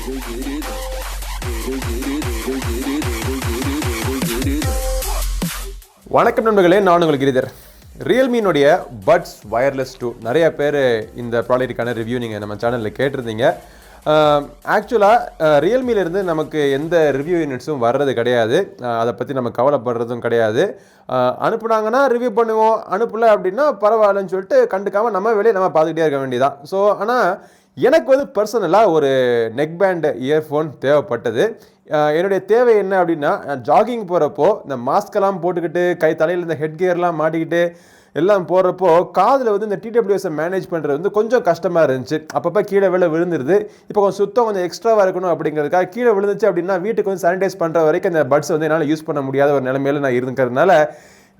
வணக்கம் நண்பர்களே, நான் உங்களுக்கு கிரிதர். ரியல்மியினுடைய பட்ஸ் வயர்லெஸ் 2 நிறைய பேர் இந்த ப்ராடக்ட்டுக்கான ரிவ்யூ நீங்கள் நம்ம சேனலில் கேட்டிருந்தீங்க. ஆக்சுவலாக ரியல்மியிலேருந்து நமக்கு எந்த ரிவ்யூ யூனிட்ஸும் வர்றது கிடையாது. அதை பற்றி நம்ம கவலைப்படுறதும் கிடையாது. அனுப்புனாங்கன்னா ரிவ்யூ பண்ணுவோம், அனுப்பலை அப்படின்னா பரவாயில்லன்னு சொல்லிட்டு கண்டுக்காமல் நம்ம வேலையை நம்ம பார்த்துக்கிட்டே இருக்க வேண்டியதான். ஸோ ஆனால் எனக்கு வந்து பர்சனலாக ஒரு நெக் பேண்ட் இயர்ஃபோன் தேவைப்பட்டது. என்னுடைய தேவை என்ன அப்படின்னா, ஜாகிங் போகிறப்போ இந்த மாஸ்கெல்லாம் போட்டுக்கிட்டு தலையில் இந்த ஹெட் கியர்லாம் மாட்டிக்கிட்டு எல்லாம் போடுறப்போ காதில் வந்து இந்த டிடபிள்யூஎஸை மேனேஜ் பண்ணுறது வந்து கொஞ்சம் கஷ்டமாக இருந்துச்சு. அப்பப்போ கீழே விழுந்துருது. இப்போ கொஞ்சம் சுத்தம் கொஞ்சம் எக்ஸ்ட்ராவாக இருக்கணும் அப்படிங்கிறதுக்காக கீழே விழுந்துச்சு அப்படின்னா வீட்டுக்கு வந்து சானிடைஸ் பண்ணுற வரைக்கும் அந்த பட்ஸ் வந்து என்னால் யூஸ் பண்ண முடியாத ஒரு நிலைமையில் நான் இருக்கிறதுனால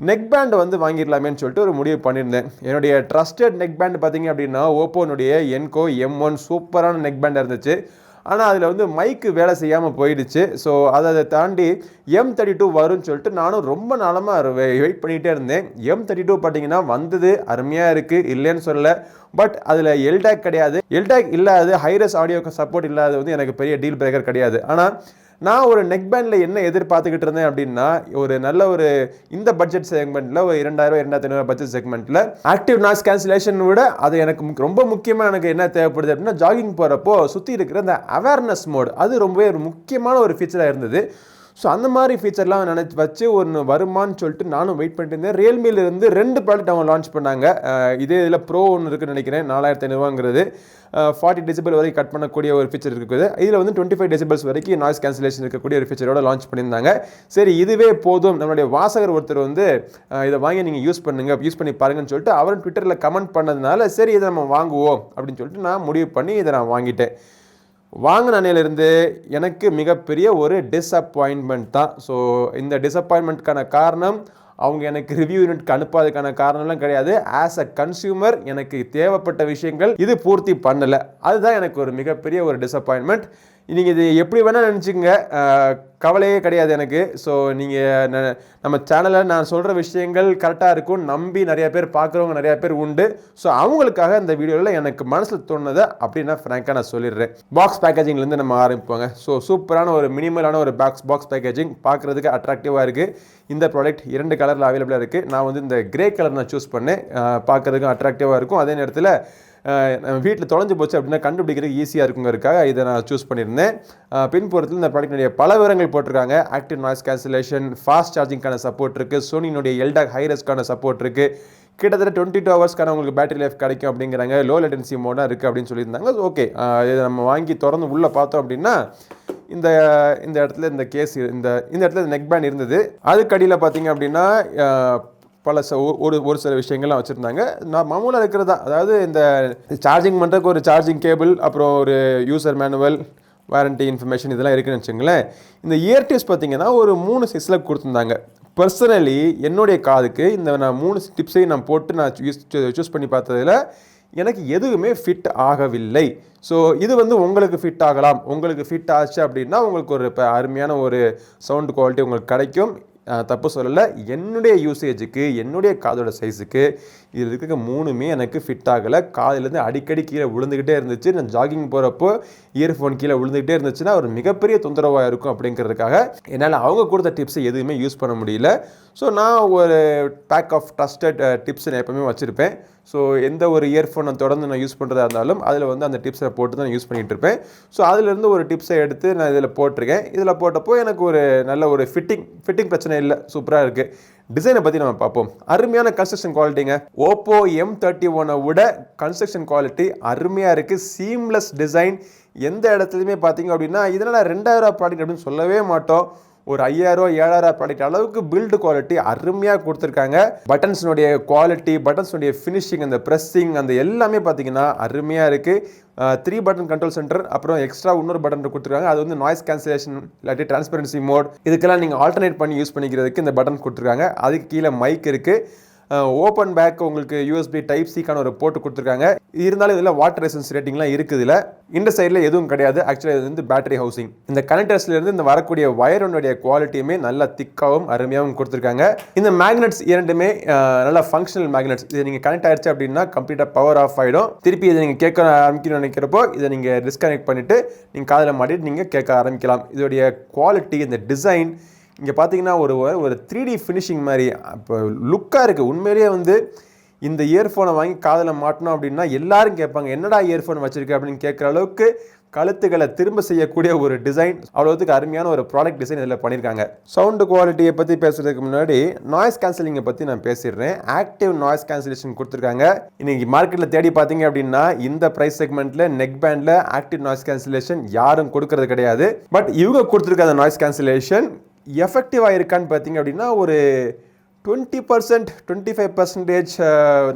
நெக் பேண்ட் வந்து வாங்கிடலாமேன்னு சொல்லிட்டு ஒரு முடிவு பண்ணியிருந்தேன். என்னுடைய ட்ரஸ்டட் நெக் பேண்ட் பார்த்தீங்க அப்படின்னா ஓப்போனுடைய என்கோ M1 சூப்பரான நெக் பேண்ட் இருந்துச்சு. ஆனால் அதில் வந்து மைக்கு வேலை செய்யாமல் போயிடுச்சு. ஸோ அதை தாண்டி M32 வரும்னு சொல்லிட்டு நானும் ரொம்ப நாளமாக வெயிட் பண்ணிகிட்டே இருந்தேன். M32 பார்த்தீங்கன்னா வந்தது, அருமையாக இருக்குது, இல்லைன்னு சொல்லலை. பட் அதில் எல்டாக் கிடையாது. எல்டாக் இல்லாது ஹைரஸ் ஆடியோக்கு சப்போர்ட் இல்லாத வந்து எனக்கு பெரிய டீல் பிரேக்கர் கிடையாது. ஆனால் நான் ஒரு நெக் பேண்டில் என்ன எதிர்பார்த்துக்கிட்டு இருந்தேன் அப்படின்னா, ஒரு நல்ல ஒரு இந்த பட்ஜெட் செக்மெண்ட்டில் ஒரு 2000 2500 பட்ஜெட் செக்மெண்ட்டில் ஆக்டிவ் நாய்ஸ் கேன்சலேஷன் விட அது எனக்கு ரொம்ப முக்கியமாக எனக்கு என்ன தேவைப்படுது அப்படின்னா, ஜாகிங் போகிறப்போ சுற்றி இருக்கிற அந்த அவேர்னஸ் மோட் அது ரொம்பவே ஒரு முக்கியமான ஒரு ஃபீச்சராக இருந்தது. ஸோ அந்த மாதிரி ஃபீச்சர்லாம் நினச்சி வச்சு ஒன்று வருமானு சொல்லிட்டு நானும் வெயிட் பண்ணிட்டு இருந்தேன். ரியல்மியிலேருந்து 2 ப்ராடக்ட் அவங்க லான்ச் பண்ணாங்க. இதே இதில் ப்ரோ ஒன்று இருக்குன்னு நினைக்கிறேன், 4500 40 டெசிபல் வரைக்கும் கட் பண்ணக்கூடிய ஒரு ஃபீச்சர் இருக்குது. இதில் வந்து 25 டெசிபல்ஸ் வரைக்கும் நாய்ஸ் கேன்சலேஷன் இருக்கக்கூடிய ஒரு ஃபீச்சரோட லான்ச் பண்ணியிருந்தாங்க. சரி, இதுவே போதும், நம்மளுடைய வாசகர் ஒருத்தர் வந்து இதை வாங்கி நீங்கள் யூஸ் பண்ணி பாருங்கன்னு சொல்லிட்டு அவரும் ட்விட்டரில் கமெண்ட் பண்ணதுனால சரி இதை நம்ம வாங்குவோம் அப்படின்னு சொல்லிட்டு நான் முடிவு பண்ணி இதை நான் வாங்கிட்டேன். வாங்கின அன்னையிலிருந்து எனக்கு மிகப்பெரிய ஒரு டிஸப்பாயின்மெண்ட் தான். ஸோ இந்த டிஸப்பாயின்மெண்ட்கான காரணம் அவங்க எனக்கு ரிவ்யூ யூனிட்க்கு அனுப்பாததுக்கான காரணம்லாம் கிடையாது. ஆஸ் அ கன்சியூமர் எனக்கு தேவைப்பட்ட விஷயங்கள் இது பூர்த்தி பண்ணலை. அதுதான் எனக்கு ஒரு மிகப்பெரிய ஒரு டிஸப்பாயின்மெண்ட். நீங்கள் இது எப்படி வேணால் நினச்சிங்க, கவலையே கிடையாது எனக்கு. ஸோ நீங்கள் நம்ம சேனலில் நான் சொல்கிற விஷயங்கள் கரெக்டாக இருக்கும் நம்பி நிறையா பேர் பார்க்குறவங்க நிறையா பேர் உண்டு. ஸோ அவங்களுக்காக இந்த வீடியோவில் எனக்கு மனசில் தோணுதை அப்படின்னா ஃப்ராங்காக நான் சொல்லிடுறேன். பாக்ஸ் பேக்கேஜிங்லேருந்து நம்ம ஆரம்பிப்போங்க. ஸோ சூப்பரான ஒரு மினிமலான ஒரு பாக்ஸ் பேக்கேஜிங் பார்க்குறதுக்கு அட்ராக்டிவாக இருக்குது. இந்த ப்ராடக்ட் 2 கலரில் அவைலபிளாக இருக்குது. நான் வந்து இந்த கிரே கலர் நான் சூஸ் பண்ணேன். பார்க்குறதுக்கும் அட்ராக்டிவாக இருக்கும். அதே நேரத்தில் வீட்டில் தொலைஞ்சு போச்சு அப்படின்னா கண்டுபிடிக்கிறதுக்கு ஈஸியாக இருக்குங்கிறதுக்காக இதை நான் சூஸ் பண்ணியிருந்தேன். பின்புறத்தில் இந்த ப்ராடக்டினுடைய பல விவரங்கள் போட்டிருக்காங்க. ஆக்டிவ் நாய்ஸ் கேன்சலேஷன், ஃபாஸ்ட் சார்ஜிங்கான சப்போர்ட் இருக்குது, சோனியினுடைய எல்டாக் ஹைரஸ்க்கான சப்போர்ட் இருக்குது, கிட்டத்தட்ட 22 ஹவர்ஸ்க்கான உங்களுக்கு பேட்டரி லைஃப் கிடைக்கும் அப்படிங்கிறாங்க, லோ லேட்டன்சி மோடாக இருக்குது அப்படின்னு சொல்லியிருந்தாங்க. ஓகே, இதை நம்ம வாங்கி திறந்து உள்ளே பார்த்தோம் அப்படின்னா இந்த இடத்துல இந்த கேஸ் இந்த இடத்துல நெக் பேண்ட் இருந்தது. அதுக்கு அடியில் பார்த்தீங்க அப்படின்னா பல ஒரு சில விஷயங்கள்லாம் வச்சுருந்தாங்க. நான் மாமூலாக இருக்கிறதா, அதாவது இந்த சார்ஜிங் பண்ணுறதுக்கு ஒரு சார்ஜிங் கேபிள், அப்புறம் ஒரு யூசர் மேனுவல், வாரண்டி இன்ஃபர்மேஷன் இதெல்லாம் இருக்குதுன்னு வச்சுங்களேன். இந்த இயர் டிப்ஸ் பார்த்தீங்கன்னா ஒரு 3 சைஸில் கொடுத்துருந்தாங்க. பர்சனலி என்னுடைய காதுக்கு இந்த நான் 3 டிப்ஸையும் நான் போட்டு நான் சூஸ் பண்ணி பார்த்ததில் எனக்கு எதுவுமே ஃபிட் ஆகவில்லை. ஸோ இது வந்து உங்களுக்கு ஃபிட் ஆகலாம். உங்களுக்கு ஃபிட் ஆச்சு அப்படின்னா உங்களுக்கு ஒரு அருமையான ஒரு சவுண்ட் குவாலிட்டி உங்களுக்கு கிடைக்கும். தப்பு சொல்லலை. என்னுடைய யூசேஜுக்கு, என்னுடைய காதோட சைஸுக்கு இது இருக்க 3மே எனக்கு ஃபிட் ஆகலை. காதிலேருந்து அடிக்கடி கீழே விழுந்துக்கிட்டே இருந்துச்சு. நான் ஜாகிங் போகிறப்போ இயர்ஃபோன் கீழே விழுந்துக்கிட்டே இருந்துச்சுன்னா ஒரு மிகப்பெரிய தொந்தரவாக இருக்கும் அப்படிங்கிறதுக்காக என்னால் அவங்க கொடுத்த டிப்ஸை எதுவுமே யூஸ் பண்ண முடியல. ஸோ நான் ஒரு பேக் ஆஃப் ட்ரஸ்டட் டிப்ஸ் நான் எப்போவுமே வச்சுருப்பேன். ஸோ எந்த ஒரு இயர்ஃபோன் நான் தொடர்ந்து நான் யூஸ் பண்ணுறதா இருந்தாலும் அதில் வந்து அந்த டிப்ஸை போட்டு தான் யூஸ் பண்ணிகிட்டு இருப்பேன். ஸோ அதிலேருந்து ஒரு டிப்ஸை எடுத்து நான் இதில் போட்டிருக்கேன். இதில் போட்டப்போ எனக்கு ஒரு நல்ல ஒரு ஃபிட்டிங் பிரச்சனை இல்லை, சூப்பராக இருக்குது. டிசைனை பற்றி நம்ம பார்ப்போம். அருமையான கன்ஸ்ட்ரக்ஷன் குவாலிட்டிங்க. ஓப்போ M31 விட கன்ஸ்ட்ரக்ஷன் குவாலிட்டி அருமையாக இருக்குது. Seamless design. எந்த இடத்துலையுமே பார்த்தீங்க அப்படின்னா இதனால் 2000 ப்ராடக்ட் அப்படின்னு சொல்லவே மாட்டோம். ஒரு 5000 7000 ப்ராடக்ட் அளவுக்கு பில்டு குவாலிட்டி அருமையாக கொடுத்துருக்காங்க. பட்டன்ஸினுடைய குவாலிட்டி, பட்டன்ஸுடைய ஃபினிஷிங், அந்த ப்ரெஸ்ஸிங், அந்த எல்லாமே பார்த்தீங்கன்னா அருமையாக இருக்குது. 3 பட்டன் கண்ட்ரோல் சென்டர், அப்புறம் எக்ஸ்ட்ரா இன்னொரு பட்டன் கொடுத்துருக்காங்க. அது வந்து நாய்ஸ் கேன்சலேஷன் இல்லாட்டி டிரான்ஸ்பரன்சி மோட், இதுக்கெல்லாம் நீங்கள் ஆல்டர்னேட் பண்ணி யூஸ் பண்ணிக்கிறதுக்கு இந்த பட்டன் கொடுத்துருக்காங்க. அதுக்கு கீழே மைக் இருக்குது. ஓப்பன் பேக் உங்களுக்கு யூஎஸ்பி டைப் சிக்கான ஒரு போட்டு கொடுத்துருக்காங்க. இருந்தாலும் இதில் வாட்டர் ரெசிஸ்டன்ஸ் ரேட்டிங்லாம் இருக்குதுல. இந்த சைடில் எதுவும் கிடையாது. ஆக்சுவலாக இது வந்து பேட்டரி ஹவுசிங். இந்த கனெக்டர்ஸ்லேருந்து இந்த வரக்கூடிய வயரோடைய குவாலிட்டியுமே நல்லா திக்காகவும் அருமையாகவும் கொடுத்துருக்காங்க. இந்த மேக்னெட்ஸ் இரண்டுமே நல்லா ஃபங்க்ஷனல் மேக்னெட்ஸ். இது நீங்கள் கனெக்ட் ஆயிடுச்சு அப்படின்னா கம்ப்ளீட்டாக பவர் ஆஃப் ஆகிடும். திருப்பி இதை நீங்கள் கேட்க ஆரம்பிக்கணும்னு நினைக்கிறப்போ இதை நீங்கள் டிஸ்கனெக்ட் பண்ணிவிட்டு நீங்கள் காதில் மாட்டிட்டு நீங்கள் கேட்க ஆரம்பிக்கலாம். இதோடைய குவாலிட்டி, இந்த டிசைன் இங்கே பார்த்தீங்கன்னா ஒரு 3D ஃபினிஷிங் மாதிரி இப்போ லுக்காக இருக்குது. உண்மையிலேயே வந்து இந்த இயர்ஃபோனை வாங்கி காதில் மாட்டணும் அப்படின்னா எல்லாரும் கேட்பாங்க, என்னடா இயர்ஃபோன் வச்சுருக்கு அப்படின்னு கேட்குற அளவுக்கு கழுத்துக்களை திரும்ப செய்யக்கூடிய ஒரு டிசைன், அவ்வளோத்துக்கு அருமையான ஒரு ப்ராடக்ட் டிசைன் இதில் பண்ணியிருக்காங்க. சவுண்டு குவாலிட்டியை பற்றி பேசுகிறதுக்கு முன்னாடி நாய்ஸ் கேன்சலிங்கை பற்றி நான் பேசிடுறேன். ஆக்டிவ் நாய்ஸ் கேன்சலேஷன் கொடுத்துருக்காங்க. இன்றைக்கி மார்க்கெட்டில் தேடி பார்த்தீங்க அப்படின்னா இந்த ப்ரைஸ் செக்மெண்ட்டில் நெக் பேண்டில் ஆக்டிவ் நாய்ஸ் கேன்சலேஷன் யாரும் கொடுக்கறது கிடையாது. பட் இவங்க கொடுத்துருக்க அந்த நாய்ஸ் கேன்சலேஷன் எஃபெக்டிவாக இருக்கான்னு பார்த்தீங்க அப்படின்னா ஒரு 20% 25%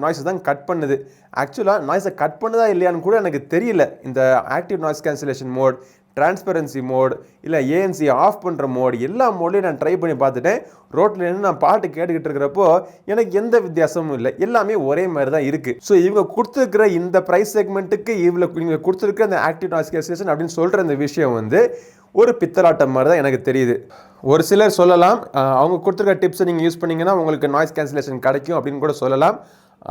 நாய்ஸை தான் கட் பண்ணுது. ஆக்சுவலாக நாய்ஸை கட் பண்ணுதா இல்லையான்னு கூட எனக்கு தெரியல. இந்த active noise cancellation mode, transparency mode, இல்லை ஏஎன்சி ஆஃப் பண்ணுற மோட், எல்லா மோட்லையும் நான் ட்ரை பண்ணி பார்த்துட்டேன். ரோட்டில் நின்று நான் பாட்டு கேட்டுக்கிட்டு இருக்கிறப்போ எனக்கு எந்த வித்தியாசமும் இல்லை, எல்லாமே ஒரே மாதிரி தான் இருக்குது. ஸோ இவங்க கொடுத்துருக்கிற இந்த ப்ரைஸ் செக்மெண்ட்டுக்கு இவங்க கொடுத்துருக்க அந்த ஆக்டிவ் நாய்ஸ் கேன்சலேஷன் அப்படின்னு சொல்கிற இந்த விஷயம் வந்து ஒரு பித்தலாட்டம் மாதிரி தான் எனக்கு தெரியுது. ஒரு சிலர் சொல்லலாம் அவங்க கொடுத்துருக்க டிப்ஸை நீங்கள் யூஸ் பண்ணிங்கன்னா உங்களுக்கு நாய்ஸ் கேன்சலேஷன் கிடைக்கும் அப்படின்னு கூட சொல்லலாம்.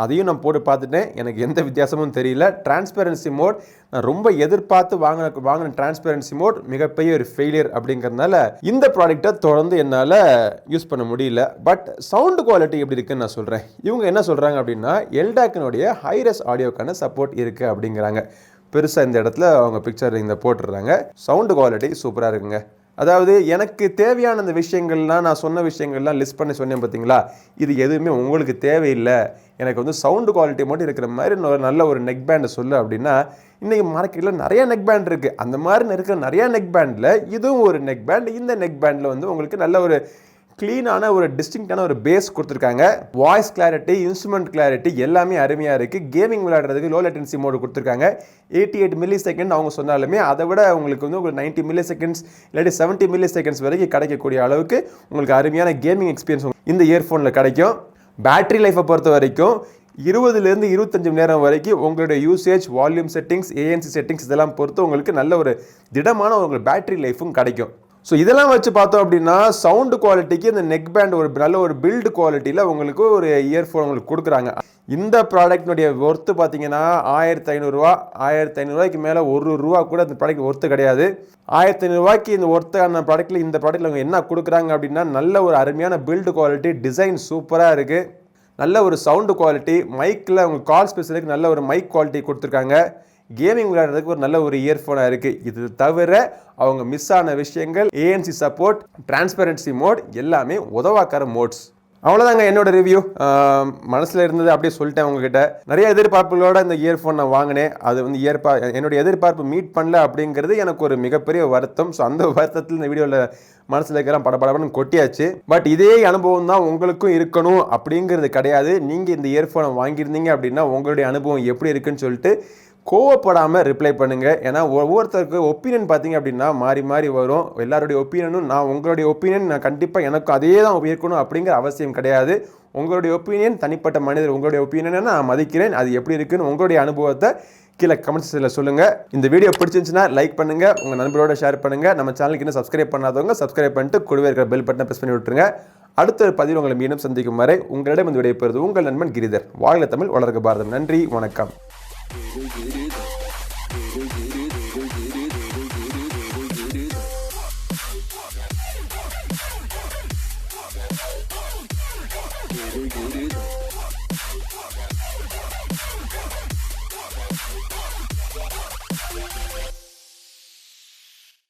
அதையும் நான் போட்டு பார்த்துட்டேன், எனக்கு எந்த வித்தியாசமும் தெரியல. டிரான்ஸ்பரன்சி மோட் நான் ரொம்ப எதிர்பார்த்து வாங்கின டிரான்ஸ்பரன்சி மோட் மிகப்பெரிய ஒரு ஃபெயிலியர் அப்படிங்கிறதுனால இந்த ப்ராடக்டை தொடர்ந்து என்னால் யூஸ் பண்ண முடியல. பட் சவுண்டு குவாலிட்டி எப்படி இருக்குன்னு நான் சொல்கிறேன். இவங்க என்ன சொல்கிறாங்க அப்படின்னா எல்டாக்கினுடைய ஹைரஸ் ஆடியோக்கான சப்போர்ட் இருக்குது அப்படிங்கிறாங்க. பெருசாக இந்த இடத்துல அவங்க பிக்சர் இந்த போட்டுடுறாங்க. சவுண்டு குவாலிட்டி சூப்பராக இருக்குங்க. அதாவது எனக்கு தேவையான அந்த விஷயங்கள்லாம் நான் சொன்ன விஷயங்கள்லாம் லிஸ்ட் பண்ணி சொன்னேன் பார்த்தீங்களா, இது எதுவுமே உங்களுக்கு தேவையில்லை, எனக்கு வந்து சவுண்டு குவாலிட்டி மட்டும் இருக்கிற மாதிரி நல்ல ஒரு நெக் பேண்டை சொல்லு அப்படின்னா இன்றைக்கி மார்க்கெட்டில் நிறைய நெக் பேண்ட் இருக்குது. அந்த மாதிரி இருக்கிற நிறையா நெக் பேண்டில் இதுவும் ஒரு நெக் பேண்ட். இந்த நெக் பேண்டில் வந்து உங்களுக்கு நல்ல ஒரு க்ளீனான ஒரு டிஸ்டிங்டான ஒரு பேஸ் கொடுத்துருக்காங்க. வாய்ஸ் கிளாரிட்டி, இன்ஸ்ட்ருமெண்ட் கிளாரிட்டி எல்லாமே அருமையாக இருக்குது. கேமிங் விளையாடுறதுக்கு லோ லேட்டன்சி மோடு கொடுத்துருக்காங்க. 88 மில்லி செகண்ட் அவங்க சொன்னாலுமே அதை விட உங்களுக்கு வந்து உங்களுக்கு 90 மில்லி செகண்ட்ஸ் இல்லாட்டி 70 மில்லி செகண்ட்ஸ் வரைக்கும் கிடைக்கக்கூடிய அளவுக்கு உங்களுக்கு அருமையான கேமிங் எக்ஸ்பீரியன்ஸ் இந்த இயர்ஃபோனில் கிடைக்கும். பேட்டரி லைஃப்பை பொறுத்த வரைக்கும் 20லேருந்து 25 மணி நேரம் வரைக்கும் உங்களுடைய usage, volume settings, ANC settings இதெல்லாம் பொறுத்து உங்களுக்கு நல்ல ஒரு திடமான உங்களுக்கு பேட்டரி லைஃபும் கிடைக்கும். ஸோ இதெல்லாம் வச்சு பார்த்தோம் அப்படின்னா சவுண்டு குவாலிட்டிக்கு இந்த நெக் பேண்ட் ஒரு நல்ல ஒரு பில்டு குவாலிட்டியில் உங்களுக்கு ஒரு இயர்ஃபோன் உங்களுக்கு கொடுக்குறாங்க. இந்த ப்ராடக்ட்னுடைய ஒர்த்து பார்த்தீங்கன்னா 1500 ரூபா. 1500 ரூபாய்க்கு மேலே ₹1 கூட இந்த ப்ராடக்ட் ஒர்த்து கிடையாது. 1500 ரூபாய்க்கு இந்த ஒர்த்தான ப்ராடக்ட்டில் இந்த ப்ராடக்ட்டில் அவங்க என்ன கொடுக்குறாங்க அப்படின்னா நல்ல ஒரு அருமையான பில்டு குவாலிட்டி, டிசைன் சூப்பராக இருக்குது, நல்ல ஒரு சவுண்டு குவாலிட்டி, மைக்கில் உங்களுக்கு கால் பேசுறதுக்கு நல்ல ஒரு மைக் குவாலிட்டி கொடுத்துருக்காங்க, கேமிங் விளையாடுறதுக்கு ஒரு நல்ல ஒரு இயர்ஃபோனாக இருக்குது. இது தவிர அவங்க மிஸ் ஆன விஷயங்கள் ஏஎன்சி சப்போர்ட், டிரான்ஸ்பரன்சி மோட் எல்லாமே உதவாக்கிற மோட்ஸ். அவ்வளோதாங்க என்னோட ரிவ்யூ. மனசில் இருந்தது அப்படியே சொல்லிட்டேன் உங்ககிட்ட. நிறைய எதிர்பார்ப்புகளோட இந்த இயர்ஃபோன் நான் வாங்கினேன். அது வந்து என்னுடைய எதிர்பார்ப்பு மீட் பண்ணல அப்படிங்கிறது எனக்கு ஒரு மிகப்பெரிய வருத்தம். ஸோ அந்த வருத்தத்தில் இந்த வீடியோவில் மனசில் இருக்கிற படபடன்னு கொட்டியாச்சு. பட் இதே அனுபவம் தான் உங்களுக்கும் இருக்கணும் அப்படிங்கிறது கிடையாது. நீங்கள் இந்த இயர்ஃபோனை வாங்கியிருந்தீங்க அப்படின்னா உங்களுடைய அனுபவம் எப்படி இருக்குன்னு சொல்லிட்டு கோவப்படாமல் ரிப்ளை பண்ணுங்கள். ஏன்னா ஒவ்வொருத்தருக்கு ஒப்பீனியன் பார்த்தீங்க அப்படின்னா மாறி மாறி வரும். எல்லாருடைய ஒப்பீனியனும் உங்களுடைய ஒப்பீனியன் நான் கண்டிப்பாக எனக்கும் அதே தான் இருக்கணும் அப்படிங்கிற அவசியம் கிடையாது. உங்களுடைய ஒப்பீனியன் தனிப்பட்ட மனிதர், உங்களுடைய ஒப்பீனியனை நான் மதிக்கிறேன். அது எப்படி இருக்குன்னு உங்களுடைய அனுபவத்தை கீழே கமெண்ட்ஸில் சொல்லுங்கள். இந்த வீடியோ பிடிச்சிருந்துச்சுன்னா லைக் பண்ணுங்கள், உங்கள் நண்பரோட ஷேர் பண்ணுங்கள். நம்ம சேனலுக்கு இன்னும் சப்ஸ்கிரைப் பண்ணாதவங்க சப்ஸ்கிரைப் பண்ணிட்டு கூடவே இருக்கிற பெல் பட்டனை ப்ரெஸ் பண்ணி விட்டுருங்க. அடுத்த பதிவில் உங்களை மீண்டும் சந்திக்கும் வரை உங்களிடம் இந்த விடைபெறுவது உங்கள் நண்பன் கிரிதர். வாழ்க தமிழ், வளர்க பாரதம். நன்றி, வணக்கம்.